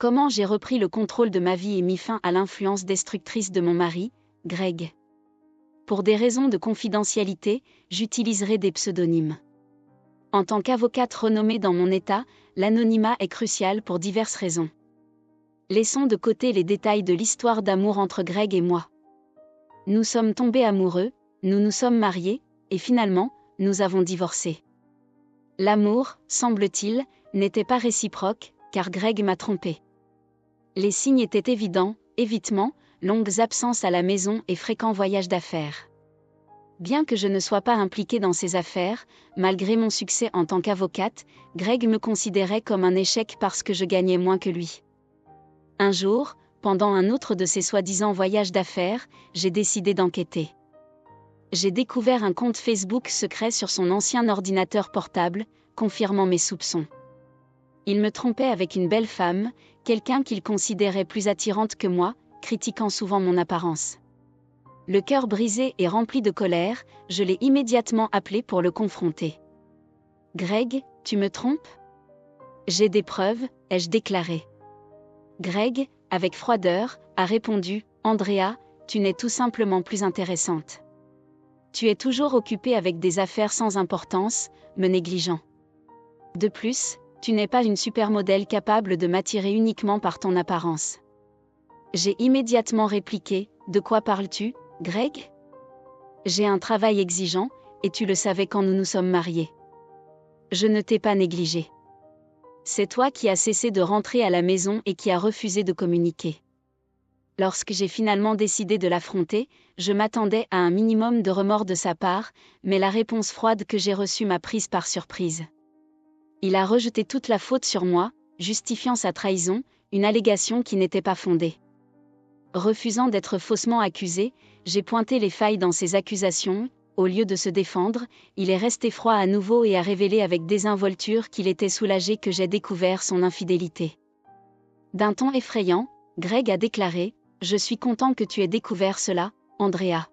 Comment j'ai repris le contrôle de ma vie et mis fin à l'influence destructrice de mon mari, Greg. Pour des raisons de confidentialité, j'utiliserai des pseudonymes. En tant qu'avocate renommée dans mon État, l'anonymat est crucial pour diverses raisons. Laissons de côté les détails de l'histoire d'amour entre Greg et moi. Nous sommes tombés amoureux, nous nous sommes mariés, et finalement, nous avons divorcé. L'amour, semble-t-il, n'était pas réciproque, car Greg m'a trompée. Les signes étaient évidents, évitement, longues absences à la maison et fréquents voyages d'affaires. Bien que je ne sois pas impliquée dans ses affaires, malgré mon succès en tant qu'avocate, Greg me considérait comme un échec parce que je gagnais moins que lui. Un jour, pendant un autre de ces soi-disant voyages d'affaires, j'ai décidé d'enquêter. J'ai découvert un compte Facebook secret sur son ancien ordinateur portable, confirmant mes soupçons. Il me trompait avec une belle femme, quelqu'un qu'il considérait plus attirante que moi, critiquant souvent mon apparence. Le cœur brisé et rempli de colère, je l'ai immédiatement appelé pour le confronter. « Greg, tu me trompes ? » ?»« J'ai des preuves, ai-je déclaré. Greg, avec froideur, a répondu « Andrea, tu n'es tout simplement plus intéressante. Tu es toujours occupée avec des affaires sans importance, me négligeant. De plus, tu n'es pas une supermodèle capable de m'attirer uniquement par ton apparence. » J'ai immédiatement répliqué « De quoi parles-tu, Greg ? J'ai un travail exigeant, et tu le savais quand nous nous sommes mariés. Je ne t'ai pas négligé. C'est toi qui as cessé de rentrer à la maison et qui as refusé de communiquer. Lorsque j'ai finalement décidé de l'affronter, je m'attendais à un minimum de remords de sa part, mais la réponse froide que j'ai reçue m'a prise par surprise. Il a rejeté toute la faute sur moi, justifiant sa trahison, une allégation qui n'était pas fondée. Refusant d'être faussement accusé, j'ai pointé les failles dans ses accusations. Au lieu de se défendre, il est resté froid à nouveau et a révélé avec désinvolture qu'il était soulagé que j'aie découvert son infidélité. D'un ton effrayant, Greg a déclaré « Je suis content que tu aies découvert cela, Andrea.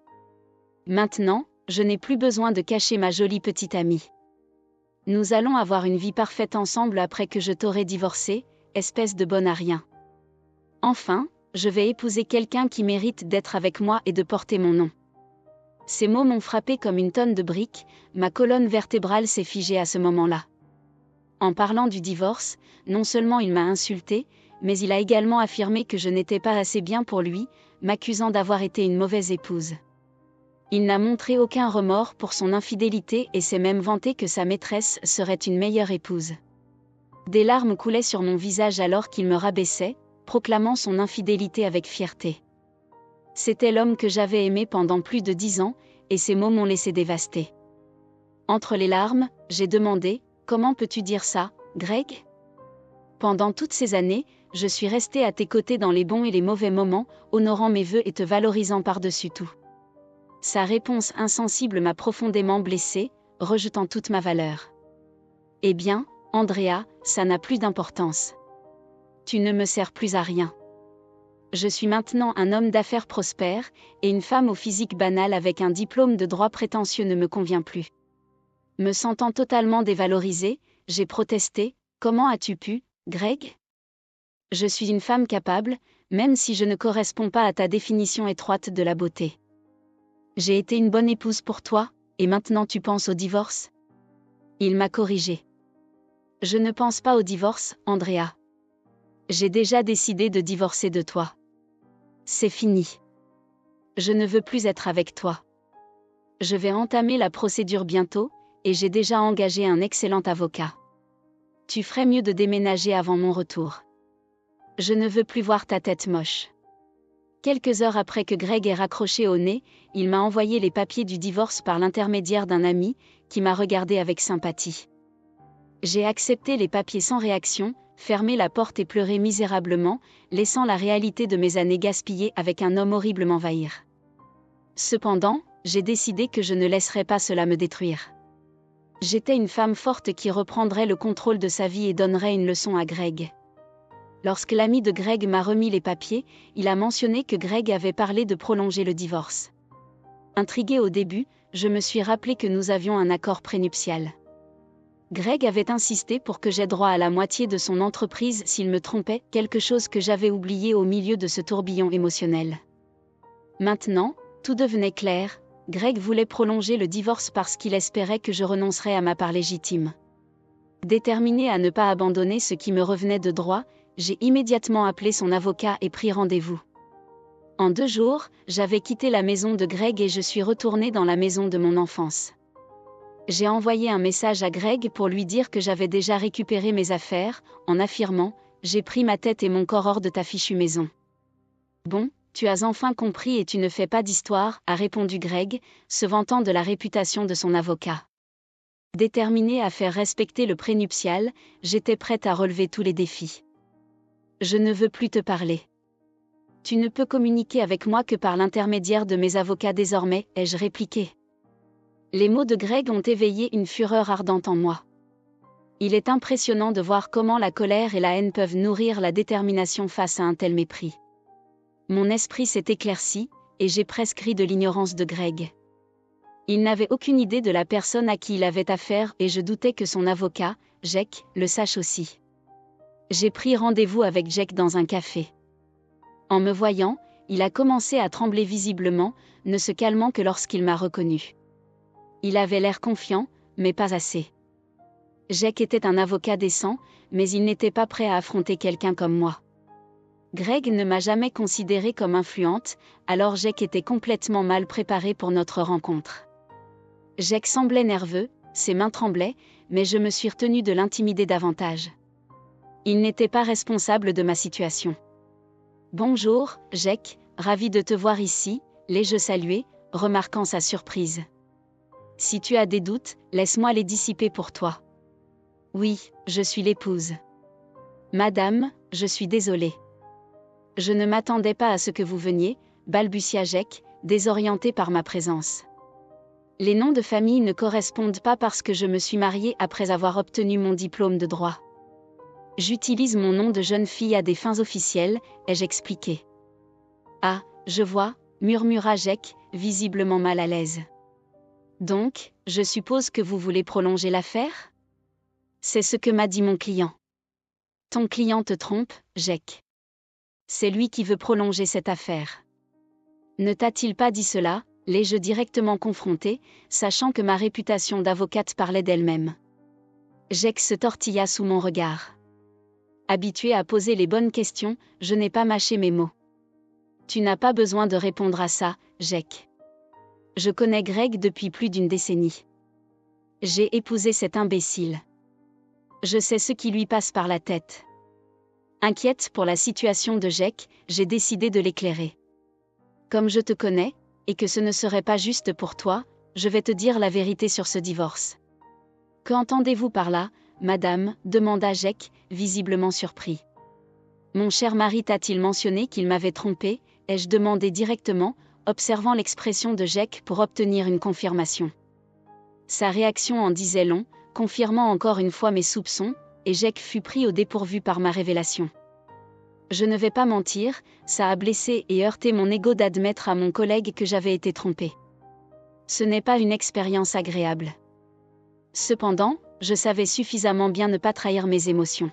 Maintenant, je n'ai plus besoin de cacher ma jolie petite amie. Nous allons avoir une vie parfaite ensemble après que je t'aurai divorcé, espèce de bonne à rien. Enfin, je vais épouser quelqu'un qui mérite d'être avec moi et de porter mon nom. » Ces mots m'ont frappé comme une tonne de briques, ma colonne vertébrale s'est figée à ce moment-là. En parlant du divorce, non seulement il m'a insulté, mais il a également affirmé que je n'étais pas assez bien pour lui, m'accusant d'avoir été une mauvaise épouse. Il n'a montré aucun remords pour son infidélité et s'est même vanté que sa maîtresse serait une meilleure épouse. Des larmes coulaient sur mon visage alors qu'il me rabaissait, proclamant son infidélité avec fierté. C'était l'homme que j'avais aimé pendant plus de 10 ans, et ces mots m'ont laissé dévastée. Entre les larmes, j'ai demandé « Comment peux-tu dire ça, Greg ? Pendant toutes ces années, je suis restée à tes côtés dans les bons et les mauvais moments, honorant mes vœux et te valorisant par-dessus tout. » Sa réponse insensible m'a profondément blessée, rejetant toute ma valeur. « Eh bien, Andrea, ça n'a plus d'importance. Tu ne me sers plus à rien. Je suis maintenant un homme d'affaires prospère, et une femme au physique banal avec un diplôme de droit prétentieux ne me convient plus. » Me sentant totalement dévalorisée, j'ai protesté « Comment as-tu pu, Greg ? Je suis une femme capable, même si je ne corresponds pas à ta définition étroite de la beauté. J'ai été une bonne épouse pour toi, et maintenant tu penses au divorce ? » Il m'a corrigé. « Je ne pense pas au divorce, Andrea. J'ai déjà décidé de divorcer de toi. C'est fini. Je ne veux plus être avec toi. Je vais entamer la procédure bientôt, et j'ai déjà engagé un excellent avocat. Tu ferais mieux de déménager avant mon retour. Je ne veux plus voir ta tête moche. » Quelques heures après que Greg ait raccroché au nez, il m'a envoyé les papiers du divorce par l'intermédiaire d'un ami, qui m'a regardé avec sympathie. J'ai accepté les papiers sans réaction, fermé la porte et pleuré misérablement, laissant la réalité de mes années gaspillées avec un homme horrible m'envahir. Cependant, j'ai décidé que je ne laisserais pas cela me détruire. J'étais une femme forte qui reprendrait le contrôle de sa vie et donnerait une leçon à Greg. Lorsque l'ami de Greg m'a remis les papiers, il a mentionné que Greg avait parlé de prolonger le divorce. Intriguée au début, je me suis rappelé que nous avions un accord prénuptial. Greg avait insisté pour que j'aie droit à la moitié de son entreprise s'il me trompait, quelque chose que j'avais oublié au milieu de ce tourbillon émotionnel. Maintenant, tout devenait clair, Greg voulait prolonger le divorce parce qu'il espérait que je renoncerais à ma part légitime. Déterminé à ne pas abandonner ce qui me revenait de droit, j'ai immédiatement appelé son avocat et pris rendez-vous. En 2 jours, j'avais quitté la maison de Greg et je suis retournée dans la maison de mon enfance. J'ai envoyé un message à Greg pour lui dire que j'avais déjà récupéré mes affaires, en affirmant « J'ai pris ma tête et mon corps hors de ta fichue maison ». Bon, tu as enfin compris et tu ne fais pas d'histoire, a répondu Greg, se vantant de la réputation de son avocat. Déterminé à faire respecter le prénuptial, j'étais prête à relever tous les défis. Je ne veux plus te parler. Tu ne peux communiquer avec moi que par l'intermédiaire de mes avocats désormais, ai-je répliqué. Les mots de Greg ont éveillé une fureur ardente en moi. Il est impressionnant de voir comment la colère et la haine peuvent nourrir la détermination face à un tel mépris. Mon esprit s'est éclairci, et j'ai presque ri de l'ignorance de Greg. Il n'avait aucune idée de la personne à qui il avait affaire et je doutais que son avocat, Jake, le sache aussi. J'ai pris rendez-vous avec Jake dans un café. En me voyant, il a commencé à trembler visiblement, ne se calmant que lorsqu'il m'a reconnu. Il avait l'air confiant, mais pas assez. Jake était un avocat décent, mais il n'était pas prêt à affronter quelqu'un comme moi. Greg ne m'a jamais considérée comme influente, alors Jake était complètement mal préparé pour notre rencontre. Jake semblait nerveux, ses mains tremblaient, mais je me suis retenue de l'intimider davantage. Il n'était pas responsable de ma situation. « Bonjour, Jake, ravi de te voir ici », l'ai-je salué, remarquant sa surprise. « Si tu as des doutes, laisse-moi les dissiper pour toi. »« Oui, je suis l'épouse. »« Madame, je suis désolée. »« Je ne m'attendais pas à ce que vous veniez, » balbutia Jake, désorienté par ma présence. « Les noms de famille ne correspondent pas parce que je me suis mariée après avoir obtenu mon diplôme de droit. J'utilise mon nom de jeune fille à des fins officielles, ai-je expliqué. « Ah, je vois, » murmura Jake, visiblement mal à l'aise. « Donc, je suppose que vous voulez prolonger l'affaire ? » C'est ce que m'a dit mon client. « Ton client te trompe, Jake. C'est lui qui veut prolonger cette affaire. » Ne t'a-t-il pas dit cela ? L'ai-je directement confronté, sachant que ma réputation d'avocate parlait d'elle-même. Jake se tortilla sous mon regard. Habitué à poser les bonnes questions, je n'ai pas mâché mes mots. Tu n'as pas besoin de répondre à ça, Jake. Je connais Greg depuis plus d'1 décennie. J'ai épousé cet imbécile. Je sais ce qui lui passe par la tête. Inquiète pour la situation de Jake, j'ai décidé de l'éclairer. Comme je te connais, et que ce ne serait pas juste pour toi, je vais te dire la vérité sur ce divorce. Qu'entendez-vous par là, madame ? Demanda Jake, visiblement surpris. Mon cher mari t'a-t-il mentionné qu'il m'avait trompé ? Ai-je demandé directement, observant l'expression de Jake pour obtenir une confirmation. Sa réaction en disait long, confirmant encore une fois mes soupçons, et Jake fut pris au dépourvu par ma révélation. Je ne vais pas mentir, ça a blessé et heurté mon ego d'admettre à mon collègue que j'avais été trompée. Ce n'est pas une expérience agréable. Cependant, je savais suffisamment bien ne pas trahir mes émotions.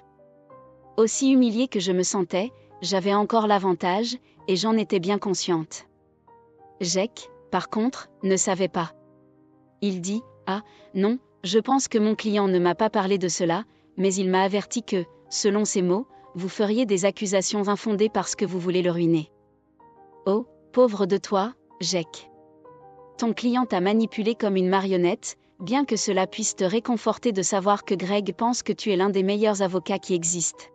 Aussi humiliée que je me sentais, j'avais encore l'avantage, et j'en étais bien consciente. Jake, par contre, ne savait pas. Il dit « Ah, non, je pense que mon client ne m'a pas parlé de cela, mais il m'a averti que, selon ses mots, vous feriez des accusations infondées parce que vous voulez le ruiner. » Oh, pauvre de toi, Jake. Ton client t'a manipulé comme une marionnette, bien que cela puisse te réconforter de savoir que Greg pense que tu es l'un des meilleurs avocats qui existent.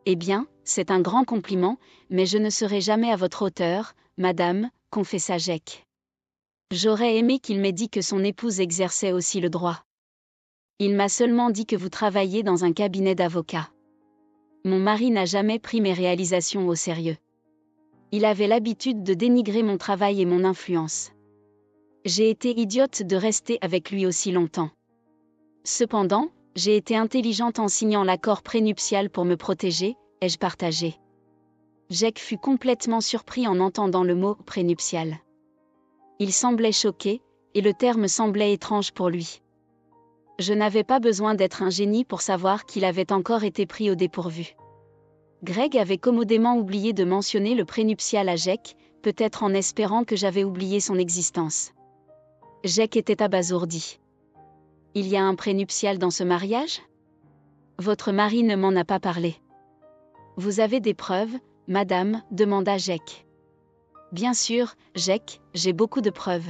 Eh bien, c'est un grand compliment, mais je ne serai jamais à votre hauteur, madame, confessa Jake. J'aurais aimé qu'il m'ait dit que son épouse exerçait aussi le droit. Il m'a seulement dit que vous travailliez dans un cabinet d'avocats. Mon mari n'a jamais pris mes réalisations au sérieux. Il avait l'habitude de dénigrer mon travail et mon influence. J'ai été idiote de rester avec lui aussi longtemps. Cependant, j'ai été intelligente en signant l'accord prénuptial pour me protéger, ai-je partagé. Jake fut complètement surpris en entendant le mot « prénuptial ». Il semblait choqué, et le terme semblait étrange pour lui. Je n'avais pas besoin d'être un génie pour savoir qu'il avait encore été pris au dépourvu. Greg avait commodément oublié de mentionner le prénuptial à Jake, peut-être en espérant que j'avais oublié son existence. Jake était abasourdi. Il y a un prénuptial dans ce mariage ? Votre mari ne m'en a pas parlé. Vous avez des preuves, madame ? Demanda Jake. Bien sûr, Jake, j'ai beaucoup de preuves.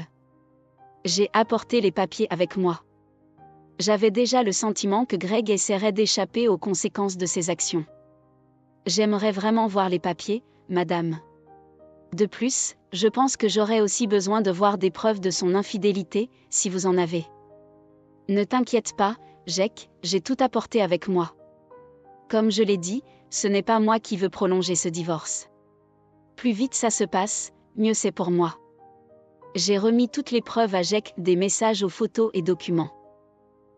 J'ai apporté les papiers avec moi. J'avais déjà le sentiment que Greg essaierait d'échapper aux conséquences de ses actions. J'aimerais vraiment voir les papiers, madame. De plus, je pense que j'aurais aussi besoin de voir des preuves de son infidélité, si vous en avez. Ne t'inquiète pas, Jake, j'ai tout apporté avec moi. Comme je l'ai dit, ce n'est pas moi qui veux prolonger ce divorce. Plus vite ça se passe, mieux c'est pour moi. J'ai remis toutes les preuves à Jake, des messages aux photos et documents.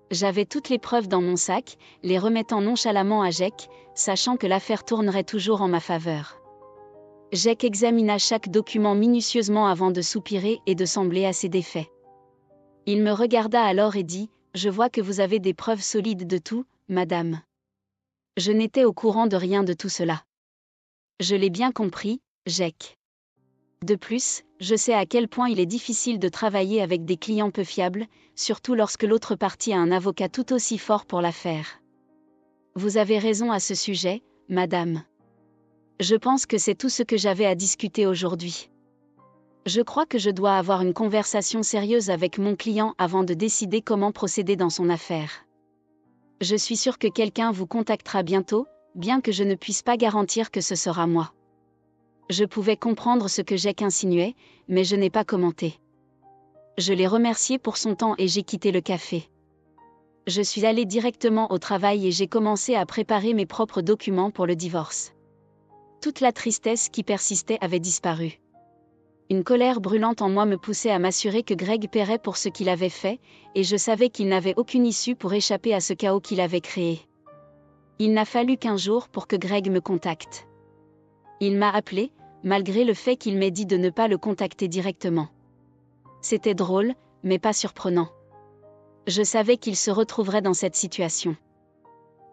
J'avais toutes les preuves dans mon sac, les remettant nonchalamment à Jake, sachant que l'affaire tournerait toujours en ma faveur. Jake examina chaque document minutieusement avant de soupirer et de sembler assez défait. Il me regarda alors et dit : « Je vois que vous avez des preuves solides de tout, madame. » Je n'étais au courant de rien de tout cela. Je l'ai bien compris, Jake. De plus, je sais à quel point il est difficile de travailler avec des clients peu fiables, surtout lorsque l'autre partie a un avocat tout aussi fort pour l'affaire. Vous avez raison à ce sujet, madame. Je pense que c'est tout ce que j'avais à discuter aujourd'hui. Je crois que je dois avoir une conversation sérieuse avec mon client avant de décider comment procéder dans son affaire. Je suis sûre que quelqu'un vous contactera bientôt, bien que je ne puisse pas garantir que ce sera moi. Je pouvais comprendre ce que Jake insinuait, mais je n'ai pas commenté. Je l'ai remercié pour son temps et j'ai quitté le café. Je suis allée directement au travail et j'ai commencé à préparer mes propres documents pour le divorce. Toute la tristesse qui persistait avait disparu. Une colère brûlante en moi me poussait à m'assurer que Greg paierait pour ce qu'il avait fait, et je savais qu'il n'avait aucune issue pour échapper à ce chaos qu'il avait créé. Il n'a fallu qu'1 jour pour que Greg me contacte. Il m'a appelé, malgré le fait qu'il m'ait dit de ne pas le contacter directement. C'était drôle, mais pas surprenant. Je savais qu'il se retrouverait dans cette situation.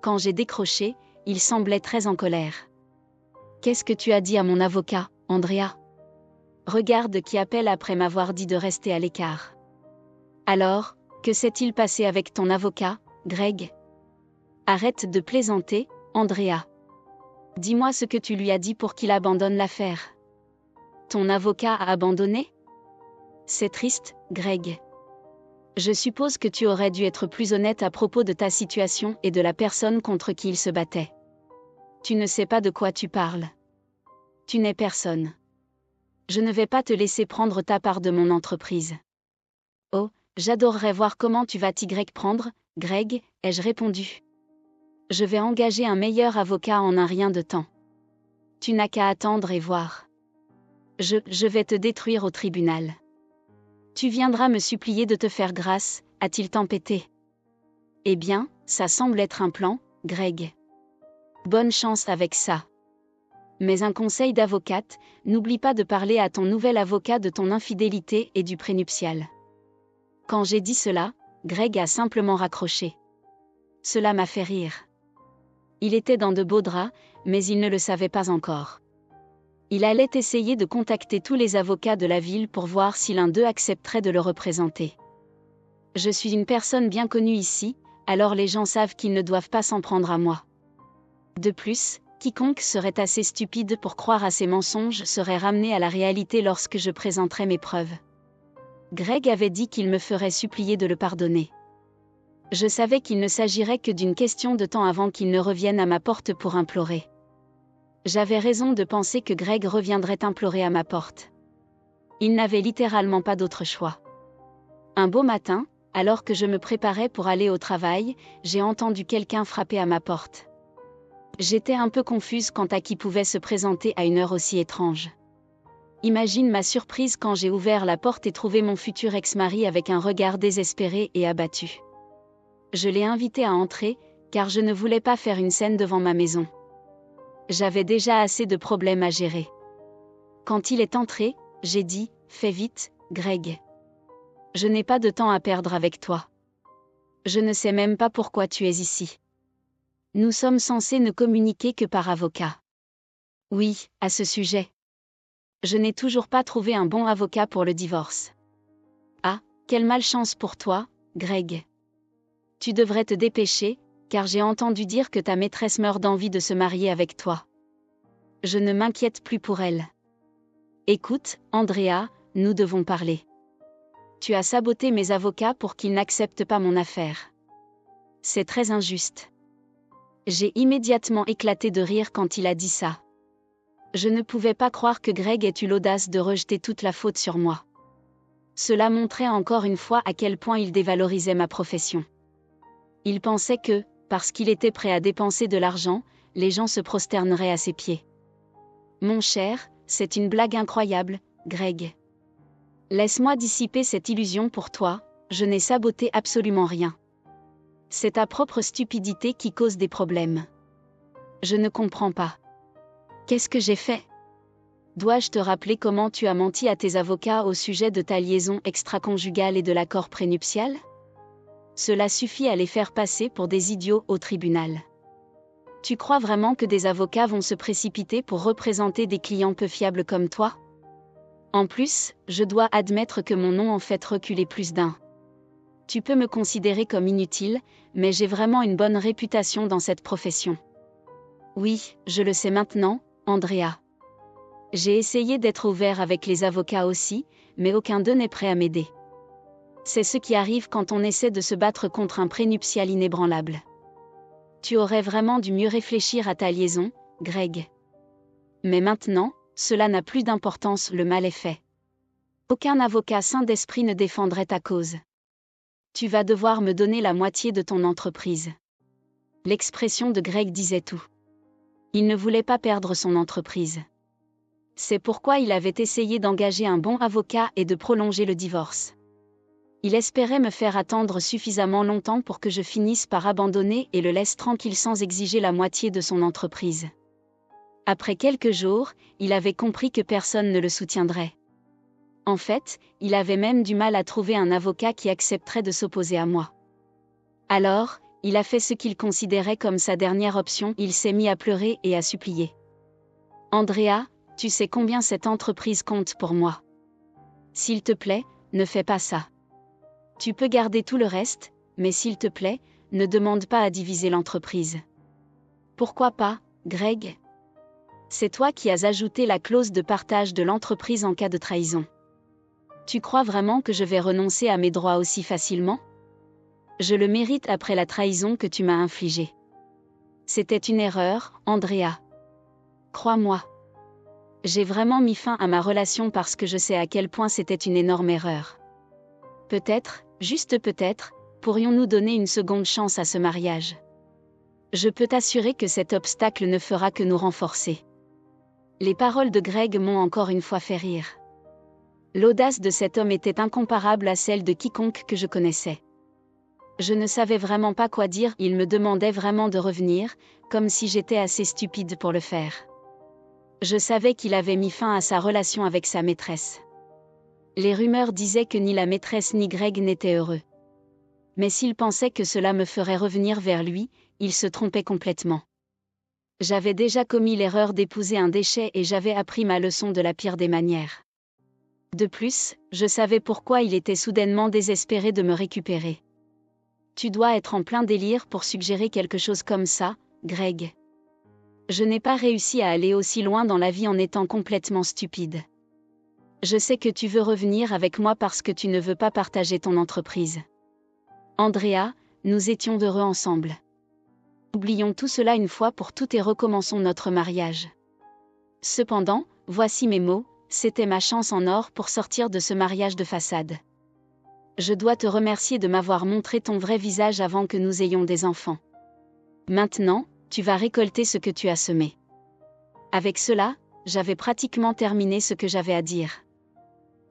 Quand j'ai décroché, il semblait très en colère. « Qu'est-ce que tu as dit à mon avocat, Andrea ? Regarde qui appelle après m'avoir dit de rester à l'écart. Alors, que s'est-il passé avec ton avocat, Greg ? Arrête de plaisanter, Andrea. Dis-moi ce que tu lui as dit pour qu'il abandonne l'affaire. Ton avocat a abandonné ? C'est triste, Greg. Je suppose que tu aurais dû être plus honnête à propos de ta situation et de la personne contre qui il se battait. Tu ne sais pas de quoi tu parles. Tu n'es personne. Je ne vais pas te laisser prendre ta part de mon entreprise. Oh, j'adorerais voir comment tu vas t'y prendre, Greg, ai-je répondu. Je vais engager un meilleur avocat en un rien de temps. Tu n'as qu'à attendre et voir. Je vais te détruire au tribunal. Tu viendras me supplier de te faire grâce, a-t-il tempêté. Eh bien, ça semble être un plan, Greg. Bonne chance avec ça. Mais un conseil d'avocate, n'oublie pas de parler à ton nouvel avocat de ton infidélité et du prénuptial. Quand j'ai dit cela, Greg a simplement raccroché. Cela m'a fait rire. Il était dans de beaux draps, mais il ne le savait pas encore. Il allait essayer de contacter tous les avocats de la ville pour voir si l'un d'eux accepterait de le représenter. Je suis une personne bien connue ici, alors les gens savent qu'ils ne doivent pas s'en prendre à moi. De plus, quiconque serait assez stupide pour croire à ces mensonges serait ramené à la réalité lorsque je présenterai mes preuves. Greg avait dit qu'il me ferait supplier de le pardonner. Je savais qu'il ne s'agirait que d'une question de temps avant qu'il ne revienne à ma porte pour implorer. J'avais raison de penser que Greg reviendrait implorer à ma porte. Il n'avait littéralement pas d'autre choix. Un beau matin, alors que je me préparais pour aller au travail, j'ai entendu quelqu'un frapper à ma porte. J'étais un peu confuse quant à qui pouvait se présenter à une heure aussi étrange. Imagine ma surprise quand j'ai ouvert la porte et trouvé mon futur ex-mari avec un regard désespéré et abattu. Je l'ai invité à entrer, car je ne voulais pas faire une scène devant ma maison. J'avais déjà assez de problèmes à gérer. Quand il est entré, j'ai dit « Fais vite, Greg. Je n'ai pas de temps à perdre avec toi. » Je ne sais même pas pourquoi tu es ici. Nous sommes censés ne communiquer que par avocat. Oui, à ce sujet. Je n'ai toujours pas trouvé un bon avocat pour le divorce. Ah, quelle malchance pour toi, Greg. Tu devrais te dépêcher, car j'ai entendu dire que ta maîtresse meurt d'envie de se marier avec toi. Je ne m'inquiète plus pour elle. Écoute, Andrea, nous devons parler. Tu as saboté mes avocats pour qu'ils n'acceptent pas mon affaire. C'est très injuste. J'ai immédiatement éclaté de rire quand il a dit ça. Je ne pouvais pas croire que Greg ait eu l'audace de rejeter toute la faute sur moi. Cela montrait encore une fois à quel point il dévalorisait ma profession. Il pensait que, parce qu'il était prêt à dépenser de l'argent, les gens se prosterneraient à ses pieds. Mon cher, c'est une blague incroyable, Greg. Laisse-moi dissiper cette illusion pour toi, je n'ai saboté absolument rien. C'est ta propre stupidité qui cause des problèmes. Je ne comprends pas. Qu'est-ce que j'ai fait? Dois-je te rappeler comment tu as menti à tes avocats au sujet de ta liaison extra-conjugale et de l'accord prénuptial? Cela suffit à les faire passer pour des idiots au tribunal. Tu crois vraiment que des avocats vont se précipiter pour représenter des clients peu fiables comme toi? En plus, je dois admettre que mon nom en fait reculer plus d'un. Tu peux me considérer comme inutile, mais j'ai vraiment une bonne réputation dans cette profession. Oui, je le sais maintenant, Andrea. J'ai essayé d'être ouvert avec les avocats aussi, mais aucun d'eux n'est prêt à m'aider. C'est ce qui arrive quand on essaie de se battre contre un prénuptial inébranlable. Tu aurais vraiment dû mieux réfléchir à ta liaison, Greg. Mais maintenant, cela n'a plus d'importance, le mal est fait. Aucun avocat sain d'esprit ne défendrait ta cause. Tu vas devoir me donner la moitié de ton entreprise. L'expression de Greg disait tout. Il ne voulait pas perdre son entreprise. C'est pourquoi il avait essayé d'engager un bon avocat et de prolonger le divorce. Il espérait me faire attendre suffisamment longtemps pour que je finisse par abandonner et le laisse tranquille sans exiger la moitié de son entreprise. Après quelques jours, il avait compris que personne ne le soutiendrait. En fait, il avait même du mal à trouver un avocat qui accepterait de s'opposer à moi. Alors, il a fait ce qu'il considérait comme sa dernière option, il s'est mis à pleurer et à supplier. Andrea, tu sais combien cette entreprise compte pour moi. S'il te plaît, ne fais pas ça. Tu peux garder tout le reste, mais s'il te plaît, ne demande pas à diviser l'entreprise. Pourquoi pas, Greg? C'est toi qui as ajouté la clause de partage de l'entreprise en cas de trahison. Tu crois vraiment que je vais renoncer à mes droits aussi facilement? Je le mérite après la trahison que tu m'as infligée. C'était une erreur, Andrea. Crois-moi. J'ai vraiment mis fin à ma relation parce que je sais à quel point c'était une énorme erreur. Peut-être, juste peut-être, pourrions-nous donner une seconde chance à ce mariage. Je peux t'assurer que cet obstacle ne fera que nous renforcer. Les paroles de Greg m'ont encore une fois fait rire. L'audace de cet homme était incomparable à celle de quiconque que je connaissais. Je ne savais vraiment pas quoi dire, il me demandait vraiment de revenir, comme si j'étais assez stupide pour le faire. Je savais qu'il avait mis fin à sa relation avec sa maîtresse. Les rumeurs disaient que ni la maîtresse ni Greg n'étaient heureux. Mais s'il pensait que cela me ferait revenir vers lui, il se trompait complètement. J'avais déjà commis l'erreur d'épouser un déchet et j'avais appris ma leçon de la pire des manières. De plus, je savais pourquoi il était soudainement désespéré de me récupérer. Tu dois être en plein délire pour suggérer quelque chose comme ça, Greg. Je n'ai pas réussi à aller aussi loin dans la vie en étant complètement stupide. Je sais que tu veux revenir avec moi parce que tu ne veux pas partager ton entreprise. Andrea, nous étions heureux ensemble. Oublions tout cela une fois pour toutes et recommençons notre mariage. Cependant, voici mes mots, c'était ma chance en or pour sortir de ce mariage de façade. Je dois te remercier de m'avoir montré ton vrai visage avant que nous ayons des enfants. Maintenant, tu vas récolter ce que tu as semé. Avec cela, j'avais pratiquement terminé ce que j'avais à dire.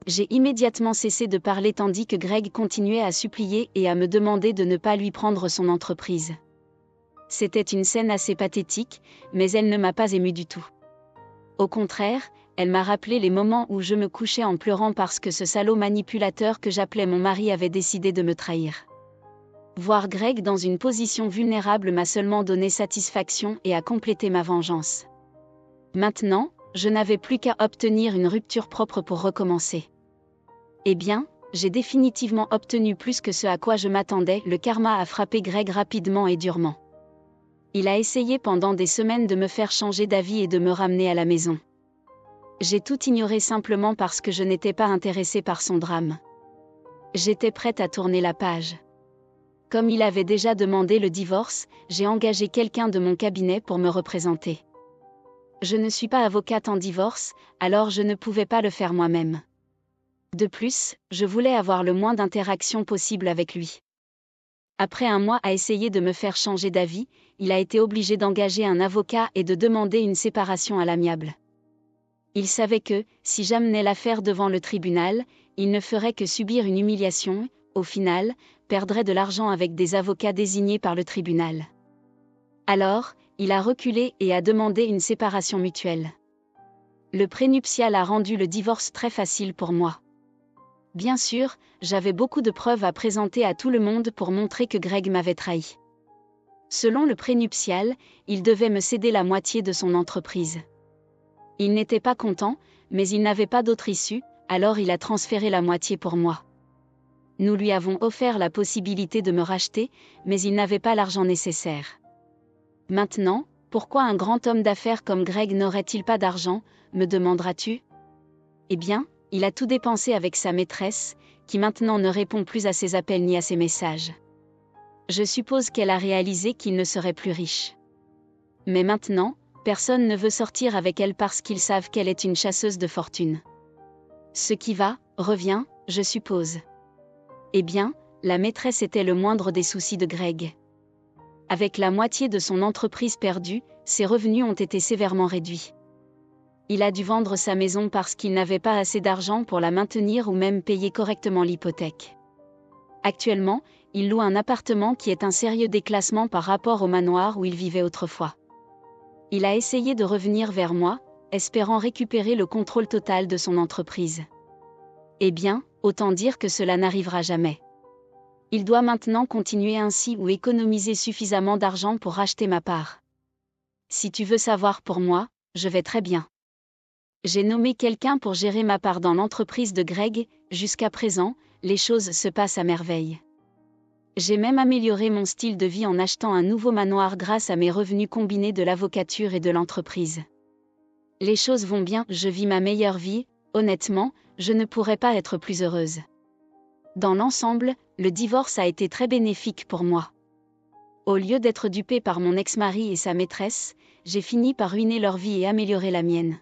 J'ai immédiatement cessé de parler tandis que Greg continuait à supplier et à me demander de ne pas lui prendre son entreprise. C'était une scène assez pathétique, mais elle ne m'a pas émue du tout. Au contraire, elle m'a rappelé les moments où je me couchais en pleurant parce que ce salaud manipulateur que j'appelais mon mari avait décidé de me trahir. Voir Greg dans une position vulnérable m'a seulement donné satisfaction et a complété ma vengeance. Maintenant, je n'avais plus qu'à obtenir une rupture propre pour recommencer. Eh bien, j'ai définitivement obtenu plus que ce à quoi je m'attendais. Le karma a frappé Greg rapidement et durement. Il a essayé pendant des semaines de me faire changer d'avis et de me ramener à la maison. J'ai tout ignoré simplement parce que je n'étais pas intéressée par son drame. J'étais prête à tourner la page. Comme il avait déjà demandé le divorce, j'ai engagé quelqu'un de mon cabinet pour me représenter. Je ne suis pas avocate en divorce, alors je ne pouvais pas le faire moi-même. De plus, je voulais avoir le moins d'interactions possible avec lui. Après un mois à essayer de me faire changer d'avis, il a été obligé d'engager un avocat et de demander une séparation à l'amiable. Il savait que, si j'amenais l'affaire devant le tribunal, il ne ferait que subir une humiliation, au final, perdrait de l'argent avec des avocats désignés par le tribunal. Alors, il a reculé et a demandé une séparation mutuelle. Le prénuptial a rendu le divorce très facile pour moi. Bien sûr, j'avais beaucoup de preuves à présenter à tout le monde pour montrer que Greg m'avait trahi. Selon le prénuptial, il devait me céder la moitié de son entreprise. Il n'était pas content, mais il n'avait pas d'autre issue, alors il a transféré la moitié pour moi. Nous lui avons offert la possibilité de me racheter, mais il n'avait pas l'argent nécessaire. Maintenant, pourquoi un grand homme d'affaires comme Greg n'aurait-il pas d'argent, me demanderas-tu ? Eh bien, il a tout dépensé avec sa maîtresse, qui maintenant ne répond plus à ses appels ni à ses messages. Je suppose qu'elle a réalisé qu'il ne serait plus riche. Mais maintenant, personne ne veut sortir avec elle parce qu'ils savent qu'elle est une chasseuse de fortune. Ce qui va, revient, je suppose. Eh bien, la maîtresse était le moindre des soucis de Greg. Avec la moitié de son entreprise perdue, ses revenus ont été sévèrement réduits. Il a dû vendre sa maison parce qu'il n'avait pas assez d'argent pour la maintenir ou même payer correctement l'hypothèque. Actuellement, il loue un appartement qui est un sérieux déclassement par rapport au manoir où il vivait autrefois. Il a essayé de revenir vers moi, espérant récupérer le contrôle total de son entreprise. Eh bien, autant dire que cela n'arrivera jamais. Il doit maintenant continuer ainsi ou économiser suffisamment d'argent pour racheter ma part. Si tu veux savoir pour moi, je vais très bien. J'ai nommé quelqu'un pour gérer ma part dans l'entreprise de Greg, jusqu'à présent, les choses se passent à merveille. J'ai même amélioré mon style de vie en achetant un nouveau manoir grâce à mes revenus combinés de l'avocature et de l'entreprise. Les choses vont bien, je vis ma meilleure vie, honnêtement, je ne pourrais pas être plus heureuse. Dans l'ensemble, le divorce a été très bénéfique pour moi. Au lieu d'être dupée par mon ex-mari et sa maîtresse, j'ai fini par ruiner leur vie et améliorer la mienne.